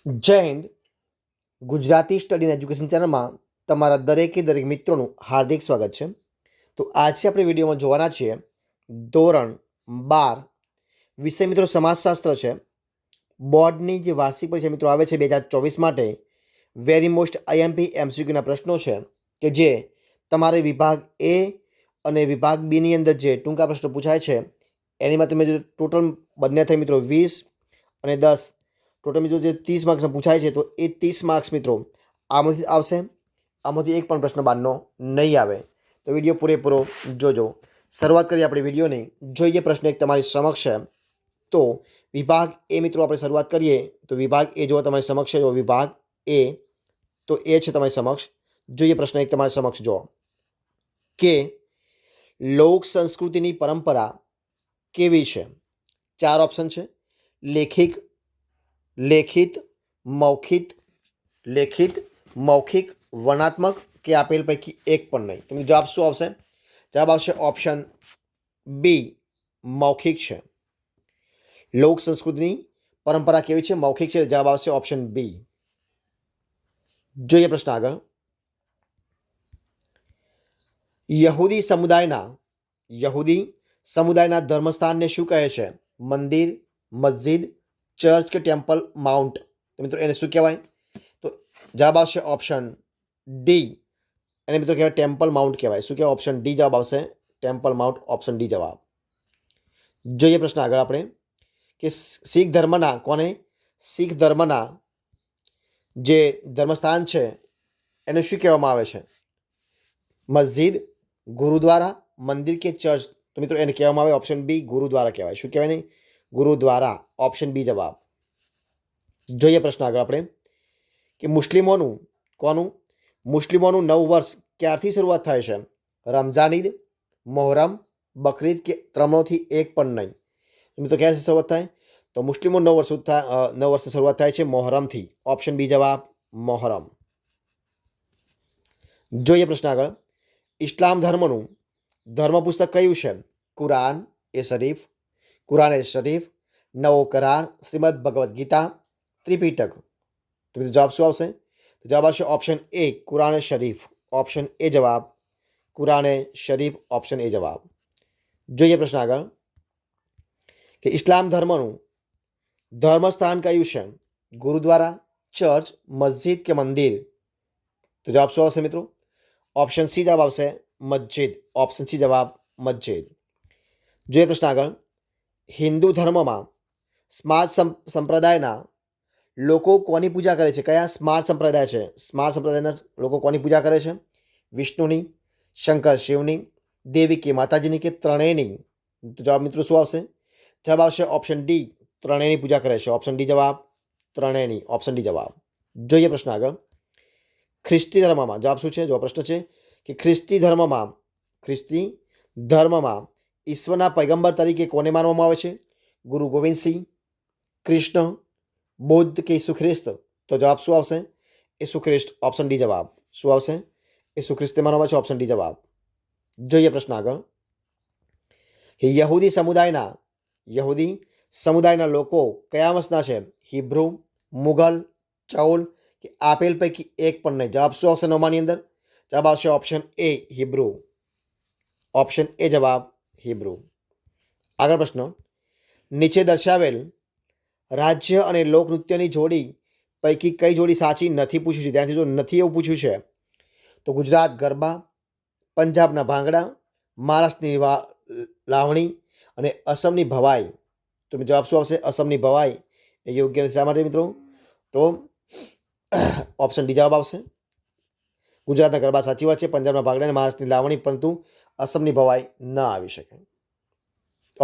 જય Hind. Gujarati study and education ચેનલમાં તમારા દરેક મિત્રોનું હાર્દિક સ્વાગત છે. તો આજે આપણે વિડીયોમાં જોવાના છીએ ધોરણ 12 વિષય મિત્રો સમાજશાસ્ત્ર છે. બોર્ડની જે વાર્ષિક પરીક્ષા મિત્રો આવે છે 2024 માટે વેરી મોસ્ટ આઈએમપી એમસીક્યુના પ્રશ્નો છે કે જે તમારે વિભાગ એ અને વિભાગ બીની અંદર જે ટૂંકા પ્રશ્નો પૂછાય છે એનીમાં તમે જો ટોટલ બંને થઈ મિત્રો 20 અને 10 ટોટલ મિત્રો જે 30 માર્ક્સનો પૂછાય છે તો એ 30 માર્ક્સ મિત્રો આમાંથી આવશે. આમાંથી એક પણ પ્રશ્ન બહારનો નહીં આવે. તો વિડીયો પૂરેપૂરો જોજો. શરૂઆત કરીએ આપણે વિડીયોની. જોઈએ પ્રશ્ન એક તમારી સમક્ષ છે. તો વિભાગ એ મિત્રો આપણે શરૂઆત કરીએ તો વિભાગ એ જો તમારી સમક્ષ છે, વિભાગ એ તો એ છે તમારી સમક્ષ. જોઈએ પ્રશ્ન એક તમારી સમક્ષ જો કે લોક સંસ્કૃતિની પરંપરા કેવી છે. 4 ઓપ્શન છે: લેખિત, મૌખિક, વર્ણનાત્મક કે આપેલ પૈકી એક પણ નહીં. તો જવાબ શું આવશે? જવાબ આવશે ઓપ્શન બી, મૌખિક છે. લોક સંસ્કૃતિની પરંપરા કેવી છે? મૌખિક છે. જવાબ આવશે ઓપ્શન બી. જોઈએ પ્રશ્ન આગળ. યહૂદી સમુદાયના ધર્મસ્થાનને શું કહે છે? મંદિર, મસ્જિદ, ચર્ચ કે ટેમ્પલ માઉન્ટ. તો મિત્રો એને શું કહેવાય? તો જવાબ આવશે ઓપ્શન ડી. એને મિત્રો કહેવાય ટેમ્પલ માઉન્ટ કહેવાય. શું કહેવાય? ઓપ્શન ડી જવાબ આવશે. ટેમ્પલ માઉન્ટ, ઓપ્શન ડી જવાબ. જોઈએ પ્રશ્ન આગળ આપણે કે શીખ ધર્મના જે ધર્મસ્થાન છે એને શું કહેવામાં આવે છે? મસ્જિદ, ગુરુદ્વારા, મંદિર કે ચર્ચ. તો મિત્રો એને કહેવામાં આવે ઓપ્શન બી, ગુરુદ્વારા કહેવાય. શું કહેવાય? નહીં, ગુરુદ્વારા, ઓપ્શન બી જવાબ. જોઈએ પ્રશ્ન આગળ આપણે કે મુસ્લિમોનું નવ વર્ષ ક્યારથી શરૂઆત થાય છે? રમઝાન ઈદ, મોહરમ, બકરીદ કે ત્રણમાંથી એક પણ નહીં. મિત્રો ક્યાંથી શરૂઆત થાય? તો મુસ્લિમો 9 વર્ષથી શરૂઆત થાય છે મોહરમથી. ઓપ્શન બી જવાબ, મોહરમ. જોઈએ પ્રશ્ન આગળ. ઇસ્લામ ધર્મનું ધર્મ પુસ્તક કયું છે? કુરાન એ શરીફ, નવો કરાર, શ્રીમદ ભગવદ્ ગીતા, ત્રિપિટક. તો જવાબ શું આવશે? જવાબ આવશે option A, Quran Sharif. Option A જવાબ, કુરાન શરીફ, ઓપ્શન એ જવાબ. જોઈએ પ્રશ્ન આગળ કે ઇસ્લામ ધર્મનું ધર્મસ્થાન કયું છે? ગુરુદ્વારા, ચર્ચ, મસ્જિદ કે મંદિર. તો જવાબ શું આવશે મિત્રો? ઓપ્શન સી જવાબ આવશે, મસ્જિદ. ઓપ્શન સી જવાબ, મસ્જિદ. જોઈએ પ્રશ્ન આગળ. હિન્દુ ધર્મમાં સ્માર્ત સંપ્રદાયના લોકો કોની પૂજા કરે છે? કયા સ્માર્ત સંપ્રદાય છે? સ્માર્ત સંપ્રદાયના લોકો કોની પૂજા કરે છે? વિષ્ણુની, શંકર શિવની, દેવી કે માતાજીની કે ત્રણેયની. તો જવાબ મિત્રો શું આવશે? જવાબ આવશે ઓપ્શન ડી, ત્રણેયની પૂજા કરે છે. ઓપ્શન ડી જવાબ, ત્રણેયની. ઓપ્શન ડી જવાબ. જોઈએ પ્રશ્ન આગળ. ખ્રિસ્તી ધર્મમાં જવાબ શું છે? જો પ્રશ્ન છે કે ખ્રિસ્તી ધર્મમાં ઈશ્વરના પૈગંબર તરીકે કોને માનવામાં આવે છે? ગુરુ ગોવિંદસિંહ, કૃષ્ણ, બૌદ્ધ કે ઈસુ ખ્રિસ્ત. તો જવાબ શું આવશે? ઈસુ ખ્રિસ્ત. ઓપ્શન ડી જવાબ. શું આવશે? ઈસુ ખ્રિસ્ત માનવામાં આવે છે. ઓપ્શન ડી જવાબ. જોઈએ પ્રશ્ન આગળ કે યહૂદી સમુદાયના લોકો કયા વંશના છે? હિબ્રુ, મુઘલ, ચૌલ કે આપેલ પૈકી એક પણ નહીં. જવાબ શું આવશે નવમાની અંદર? જવાબ આવશે option A, Hebrew. Option A જવાબ, હિબ્રુ. આગળ પ્રશ્ન. નીચે દર્શાવેલ રાજ્ય અને લોકનૃત્યની જોડી પૈકી કઈ જોડી સાચી નથી? પૂછ્યું છે. ત્યાંથી જો નથી એવું પૂછ્યું છે તો ગુજરાત ગરબા, પંજાબના ભાંગડા, મહારાષ્ટ્રની લાવણી અને અસમની ભવાઈ. તો જવાબ શું આવશે? અસમની ભવાઈ એ યોગ્ય નથી. શા માટે મિત્રો? તો ઓપ્શન ડી જવાબ આવશે. ગુજરાતના ગરબા સાચી વાત છે, પંજાબના ભાંગડા અને મહારાષ્ટ્રની લાવણી, પરંતુ અસમની ભવાઈ ન આવી શકે.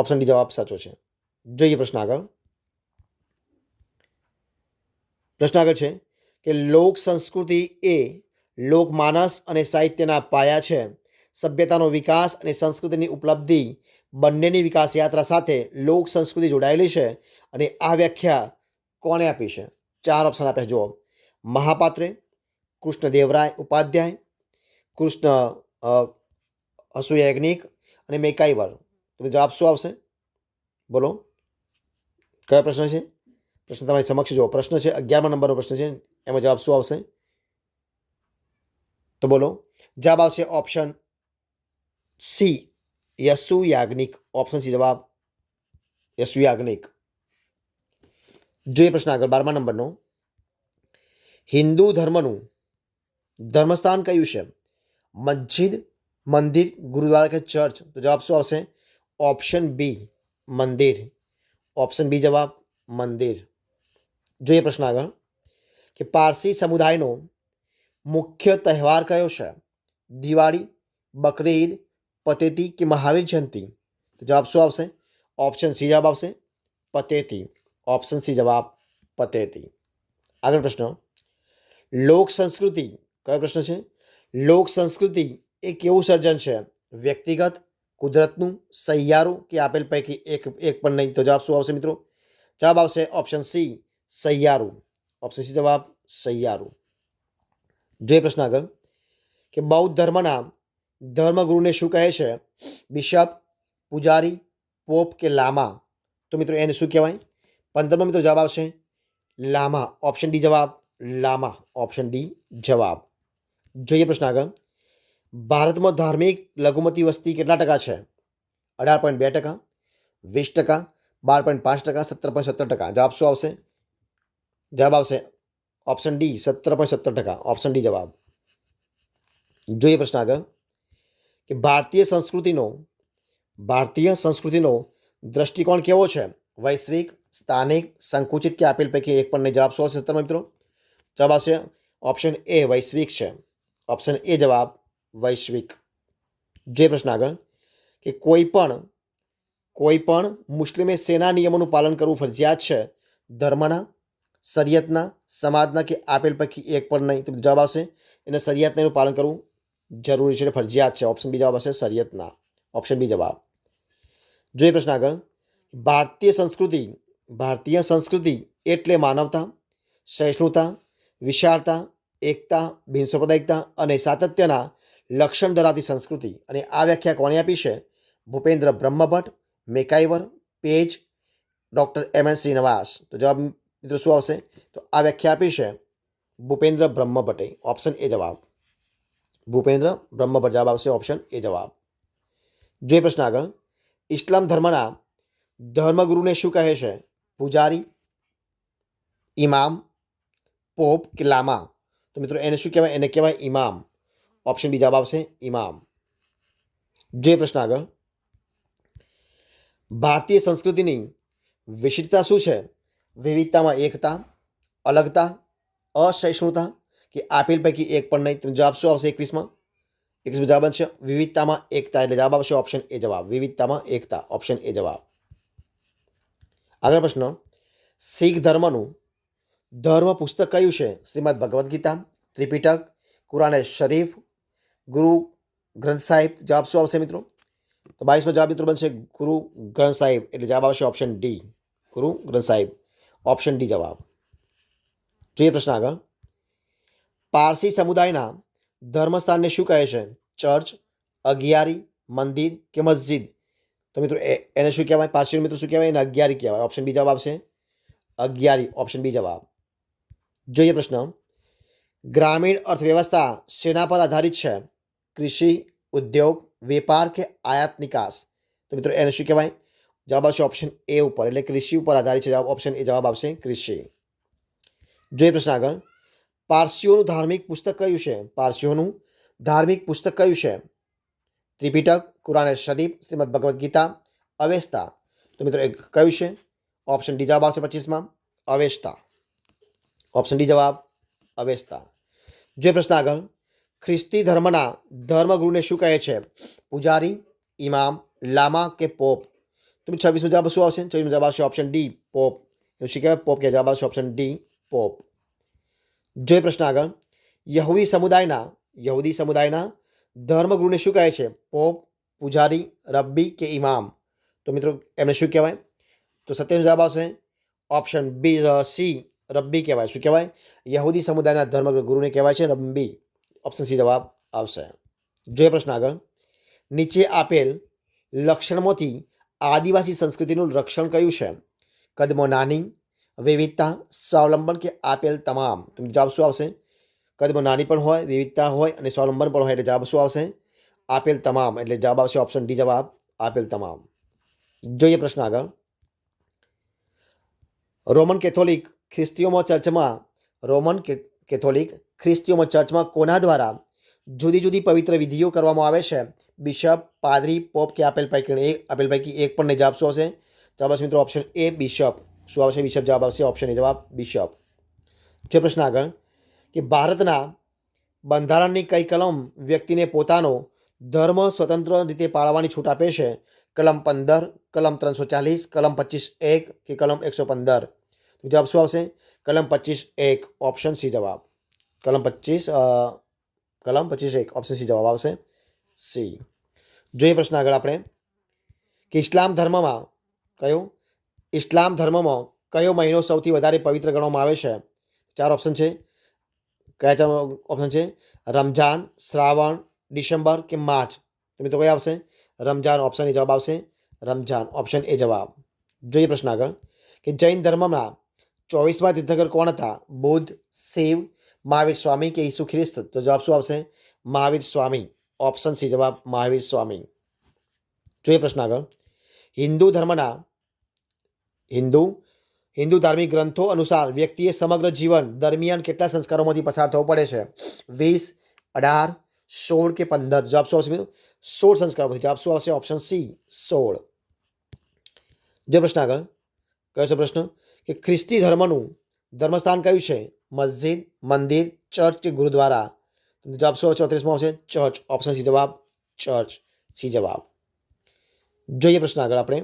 ઓપ્શન ડી જવાબ સાચો છે. જોઈએ પ્રશ્ન આગળ. પ્રશ્ન આગળ છે કે લોક સંસ્કૃતિ એ લોકમાનસ અને સાહિત્યના પાયા છે. સભ્યતાનો વિકાસ અને સંસ્કૃતિની ઉપલબ્ધિ બંનેની વિકાસ યાત્રા સાથે લોક સંસ્કૃતિ જોડાયેલી છે. અને આ વ્યાખ્યા કોણે આપી છે? 4 ઓપ્શન આપ્યા જુઓ. મહાપાત્રે, કૃષ્ણદેવરાય ઉપાધ્યાય, કૃષ્ણ અસુયાજ્ઞિક અને મેકાઈવર. તો જવાબ શું આવશે? બોલો, કયો પ્રશ્ન છે? પ્રશ્ન તમારી સમક્ષ જુઓ. પ્રશ્ન છે 11મા નંબરનો પ્રશ્ન છે. એમાં જવાબ શું આવશે? તો બોલો. જવાબ આવશે option C, Yashu Yagnik. Option C જવાબ યશુ યાજ્ઞિક. જોઈએ પ્રશ્ન આગળ 12મા નંબરનો. હિન્દુ ધર્મનું ધર્મસ્થાન કયું છે? મસ્જિદ, મંદિર, ગુરુદ્વારા કે ચર્ચ? તો જવાબ શું આવશે? ઓપ્શન બી, મંદિર. ઓપ્શન બી જવાબ મંદિર. જોઈએ પ્રશ્ન આગળ કે પારસી સમુદાયનો મુખ્ય તહેવાર કયો છે? દિવાળી, બકરી ઈદ, પતેતી કે મહાવીર જયંતી? તો જવાબ શું આવશે? ઓપ્શન સી જવાબ આવશે પતેતી. ઓપ્શન સી જવાબ પતેતી. આગળ પ્રશ્ન. લોક સંસ્કૃતિ કયો પ્રશ્ન છે? લોક સંસ્કૃતિ એ કેવું સર્જન છે? વ્યક્તિગત, કુદરતનું, સહિયારું કે આપેલ પૈકી એક પણ નહીં? તો જવાબ શું આવશે મિત્રો? જવાબ આવશે ઓપ્શન સી, સહિયારું. ઓપ્શન સી જવાબ સહિયારું. જોઈએ પ્રશ્ન આગળ કે બૌદ્ધ ધર્મના ધર્મગુરુને શું કહે છે? બિશપ, પૂજારી, પોપ કે લામા? તો મિત્રો એને શું કહેવાય? 15મા મિત્રો જવાબ આવશે લામા. ઓપ્શન ડી જવાબ લામા. ઓપ્શન ડી જવાબ. જોઈએ પ્રશ્ન આગળ. ભારતમાં ધાર્મિક લઘુમતી વસ્તી કેટલા ટકા છે? 18.2%, 20%, 12.5%, 17.17%? જવાબ શું આવશે? જવાબ આવશે ઓપ્શન ડી 17.17%. ઓપ્શન ડી જવાબ. જોઈએ પ્રશ્ન આગળ કે ભારતીય સંસ્કૃતિનો દ્રષ્ટિકોણ કેવો છે? વૈશ્વિક, સ્થાનિક, સંકુચિત કે આપેલ પૈકી એક પણ નહીં? જવાબ શું આવશે 17મા મિત્રો? જવાબ આવશે ઓપ્શન એ, વૈશ્વિક છે. ઓપ્શન એ જવાબ વૈશ્વિક. જે પ્રશ્ન આગળ કે કોઈ પણ મુસ્લિમે શેના નિયમોનું પાલન કરવું ફરજિયાત છે? ધર્મના, શરિયતના, સમાજના કે આપેલ પૈકી એક પણ નહીં? તો જવાબ આવશે એને શરિયતના એનું પાલન કરવું જરૂરી છે, ફરજિયાત છે. ઓપ્શન બી જવાબ આવશે શરિયતના. ઓપ્શન બી જવાબ. જોઈએ પ્રશ્ન આગળ. ભારતીય સંસ્કૃતિ એટલે માનવતા, સહિષ્ણુતા, વિશાળતા, એકતા, બિનસાંપ્રદાયિકતા અને સાતત્યના લક્ષણ ધરાવતી સંસ્કૃતિ. અને આ વ્યાખ્યા કોણે આપી છે? Bhupendra Brahmbhatt, MacIver, Page, doctor M N. Srinivas? તો જવાબ મિત્રો શું આવશે? તો આ વ્યાખ્યા આપી છે ભૂપેન્દ્ર બ્રહ્મભટ્ટે. ઓપ્શન એ જવાબ ભૂપેન્દ્ર બ્રહ્મભટ્ટ. જવાબ આવશે ઓપ્શન એ જવાબ. જોઈએ પ્રશ્ન આગળ. ઇસ્લામ ધર્મના ધર્મગુરુને શું કહે છે? પૂજારી, ઇમામ, પોપ કે લામા? તો મિત્રો એને શું કહેવાય? એને કહેવાય ઇમામ. ઓપ્શન બી જવાબ આવશે ઇમામ. જે પ્રશ્ન આગળ. ભારતીય સંસ્કૃતિની વિશિષ્ટતા શું છે? વિવિધતામાં એકતા, અલગતા, અસહિષ્ણુતા કે આપેલ પૈકી એક પણ નહીં? તો જવાબ શું આવશે 21માં? 21 જવાબ છે વિવિધતામાં એકતા. એટલે જવાબ આવશે ઓપ્શન એ જવાબ વિવિધતામાં એકતા. ઓપ્શન એ જવાબ. આગળ પ્રશ્ન. શીખ ધર્મનું ધર્મ પુસ્તક કયું છે? શ્રીમદ ભગવદ્ ગીતા, ત્રિપિટક, કુરાન શરીફ, ગુરુ ગ્રંથ સાહિબ? જવાબ શું આવશે મિત્રો? તો 22માં જવાબ મિત્રો બનશે ગુરુ ગ્રંથ સાહિબ. એટલે જવાબ આવશે ઓપ્શન ડી, ગુરુ ગ્રંથ સાહિબ. ઓપ્શન ડી જવાબ. જોઈએ પ્રશ્ન આગળ. પારસી સમુદાયના ધર્મસ્થાનને શું કહે છે? ચર્ચ, અગિયારી, મંદિર કે મસ્જિદ? તો મિત્રો એને શું કહેવાય? પારસી મિત્રો શું કહેવાય? એને અગિયારી કહેવાય. ઓપ્શન બી જવાબ આવશે અગિયારી. ઓપ્શન બી જવાબ. જોઈએ પ્રશ્ન. ગ્રામીણ અર્થવ્યવસ્થા શેના પર આધારિત છે? કૃષિ, ઉદ્યોગ, વેપાર કે આયાત નિકાસ? તો મિત્રો એને શું કહેવાય? જવાબ આવશે ઓપ્શન એ ઉપર. એટલે કૃષિ ઉપર આધારિત છે. ઓપ્શન એ જવાબ આવશે કૃષિ. જોઈએ પ્રશ્ન આગળ. પારસીઓનું ધાર્મિક પુસ્તક કયું છે? પારસીઓનું ધાર્મિક પુસ્તક કયું છે? ત્રિપિટક, કુરાન શરીફ, શ્રીમદ ભગવદ્ ગીતા, અવેસ્તા? તો મિત્રો એ કયું છે? ઓપ્શન ડી જવાબ આવશે 25માં અવેસ્તા. ઓપ્શન ડી જવાબ અવેસ્તા. જે પ્રશ્ન આગળ. ખ્રિસ્તી ધર્મના ધર્મગુરુને શું કહે છે? પૂજારી, ઇમામ, લામા કે પોપ? તો 26માં જવાબ શું આવશે? 26માં જવાબ આવશે ઓપ્શન ડી, પોપ. શું કહેવાય? પોપ કે જવાબ આવશે ઓપ્શન ડી, પોપ. જોઈએ પ્રશ્ન આગળ. યહૂદી સમુદાયના ધર્મગુરુને શું કહે છે? પોપ, પૂજારી, રબ્બી કે ઇમામ? તો મિત્રો એમને શું કહેવાય? તો 27 જવાબ આવશે ઓપ્શન બી, સી, રબ્બી કહેવાય. શું કહેવાય? યહૂદી સમુદાયના ધર્મગુરુને કહેવાય છે રબ્બી. ઓપ્શન સી જવાબ આવશે. જોઈએ પ્રશ્ન આગળ. નીચે આપેલ લક્ષણમાંથી આદિવાસી સંસ્કૃતિનું લક્ષણ કયું છે? કદમાં નાની, વિવિધતા, સ્વાવલંબન કે આપેલ તમામ? તો જવાબ શું આવશે? કદમાં નાની પણ હોય, વિવિધતા હોય અને સ્વાવલંબન પણ હોય એટલે જવાબ શું આવશે? આપેલ તમામ. એટલે જવાબ આવશે ઓપ્શન ડી, જવાબ આપેલ તમામ. જોઈએ પ્રશ્ન આગળ. રોમન કેથોલિક ખ્રિસ્તીઓમાં ચર્ચમાં કોના દ્વારા જુદી જુદી પવિત્ર વિધિઓ કરવામાં આવે છે? બિશપ, પાદરી, પોપ કે આપેલ પૈકી એક પણ નહીં. જવાબ શું આવશે? જવાબ આવશે મિત્રો ઓપ્શન એ, બિશપ. શું આવશે? બિશપ જવાબ આવશે. ઓપ્શન એ જવાબ બિશપ. જે પ્રશ્ન આગળ કે ભારતના બંધારણની કઈ કલમ વ્યક્તિને પોતાનો ધર્મ સ્વતંત્ર રીતે પાળવાની છૂટ આપે છે? કલમ 15, કલમ 340, કલમ 25(1) કે કલમ 115? જવાબ શું આવશે? કલમ 25(1) ઓપ્શન સી જવાબ. કલમ 25(1) ઓપ્શન સી જવાબ આવશે. સી. જોઈએ પ્રશ્ન આગળ આપણે કે ઇસ્લામ ધર્મમાં કયો મહિનો સૌથી વધારે પવિત્ર ગણવામાં આવે છે? 4 ઓપ્શન છે. કયા 4 ઓપ્શન છે? રમઝાન, શ્રાવણ, ડિસેમ્બર કે માર્ચ? તો મિત્રો કયા આવશે? રમઝાન. ઓપ્શન એ જવાબ આવશે. રમઝાન. ઓપ્શન એ જવાબ. જોઈએ પ્રશ્ન આગળ કે જૈન ધર્મમાં 24મા તીર્થંકર કોણ હતા? બુદ્ધ, શિવ, મહાવીર સ્વામી કે ઈસુ ખ્રિસ્ત? તો જવાબ શું આવશે? મહાવીર સ્વામી. ઓપ્શન સી જવાબ મહાવીર સ્વામી. જોઈએ પ્રશ્ન આગળ. હિન્દુ ધાર્મિક ગ્રંથો અનુસાર વ્યક્તિએ સમગ્ર જીવન દરમિયાન કેટલા સંસ્કારોમાંથી પસાર થવું પડે છે? 20, 18, 16 કે 15? જવાબ શું આવશે? 16 સંસ્કારોમાંથી. જવાબ શું આવશે? Option C 16. જે પ્રશ્ન આગળ કયો છે પ્રશ્ન કે ખ્રિસ્તી ધર્મનું ધર્મસ્થાન કયું છે? મસ્જિદ, મંદિર, ચર્ચ કે ગુરુદ્વારા? જવાબ શું 34માં આવશે? ચર્ચ. ઓપ્શન સી જવાબ ચર્ચ. સી જવાબ. જોઈએ પ્રશ્ન આગળ આપણે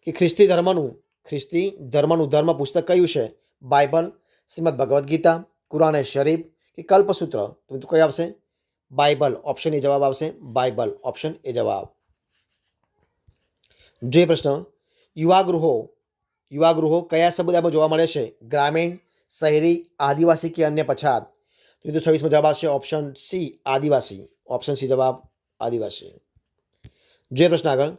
કે ખ્રિસ્તી ધર્મનું ધર્મ પુસ્તક કયું છે? બાઇબલ, શ્રીમદ ભગવદ્ ગીતા, કુરાન શરીફ કે કલ્પસૂત્ર? તો કયું આવશે? બાઇબલ. ઓપ્શન એ જવાબ આવશે. બાઇબલ. ઓપ્શન એ જવાબ. જે પ્રશ્ન યુવાગૃહો કયા સમુદાયમાં જોવા મળે છે? ગ્રામીણ, શહેરી, આદિવાસી કે અન્ય પછાત? તો મિત્રો 26માં જવાબ આવશે ઓપ્શન સી આદિવાસી. ઓપ્શન સી જવાબ આદિવાસી. જે પ્રશ્ન આગળ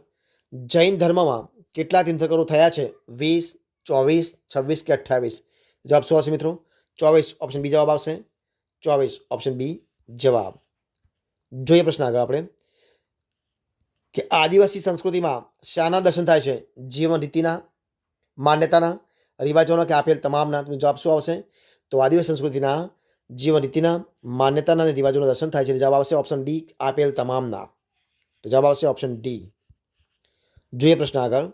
જૈન ધર્મમાં કેટલા તીર્થંકરો થયા છે? 20, 24, 26 કે 28? જવાબ શું આવશે મિત્રો? 24. ઓપ્શન બી જવાબ આવશે. 24. ઓપ્શન બી જવાબ. જોઈએ પ્રશ્ન આગળ આપણે કે આદિવાસી સંસ્કૃતિમાં શાના દર્શન થાય છે? જીવન રીતિના, માન્યતાના, રિવાજોના કે આપેલ તમામના? જવાબ શું આવશે? તો આદિવાસી સંસ્કૃતિના જીવન રીતિના, માન્યતાના અને રિવાજોના દર્શન થાય છે. જવાબ આવશે ઓપ્શન ડી આપેલ તમામના. તો જવાબ આવશે ઓપ્શન ડી. જોઈએ પ્રશ્ન આગળ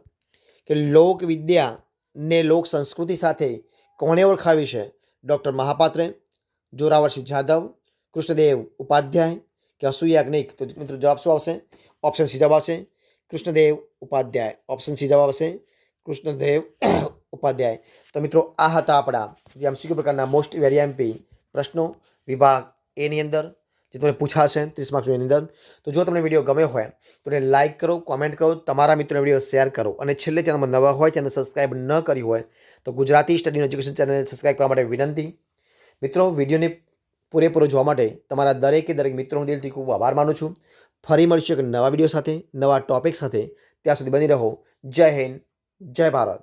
કે લોકવિદ્યા ને લોક સંસ્કૃતિ સાથે કોણે ઓળખાવી છે? ડૉક્ટર મહાપાત્રે, જોરાવરસિંહ જાદવ, કૃષ્ણદેવ ઉપાધ્યાય કે અસુ યાજ્ઞિક? તો મિત્રો જવાબ શું આવશે? ઓપ્શન સી જવાબ આવશે. કૃષ્ણદેવ ઉપાધ્યાય. ઓપ્શન સી જવાબ આવશે. કૃષ્ણદેવ ઉપાધ્યાય. તો મિત્રો આ હતા આપણા જે એમસીક્યુ પ્રકારના મોસ્ટ વેરી એમપી પ્રશ્નો વિભાગ એની અંદર જે તમને પૂછાશે 30 માર્ક્સની અંદર. તો જો તમને વિડીયો ગમ્યો હોય તો એને લાઇક કરો, કોમેન્ટ કરો, તમારા મિત્રોને વિડીયો શેર કરો અને છેલ્લે ચેનલમાં નવા હોય ચેનલ સબસ્ક્રાઇબ ન કરી હોય તો Gujarati study education channel subscribe કરવા માટે વિનંતી. મિત્રો વિડીયોને પૂરેપૂરો જોવા માટે તમારા દરેક મિત્રોનો દિલથી ખૂબ આભાર માનું છું. ફરી મળીશું એક નવા વિડીયો સાથે, નવા ટોપિક સાથે. ત્યાં સુધી બની રહો. જય હિન્દ, જય ભારત.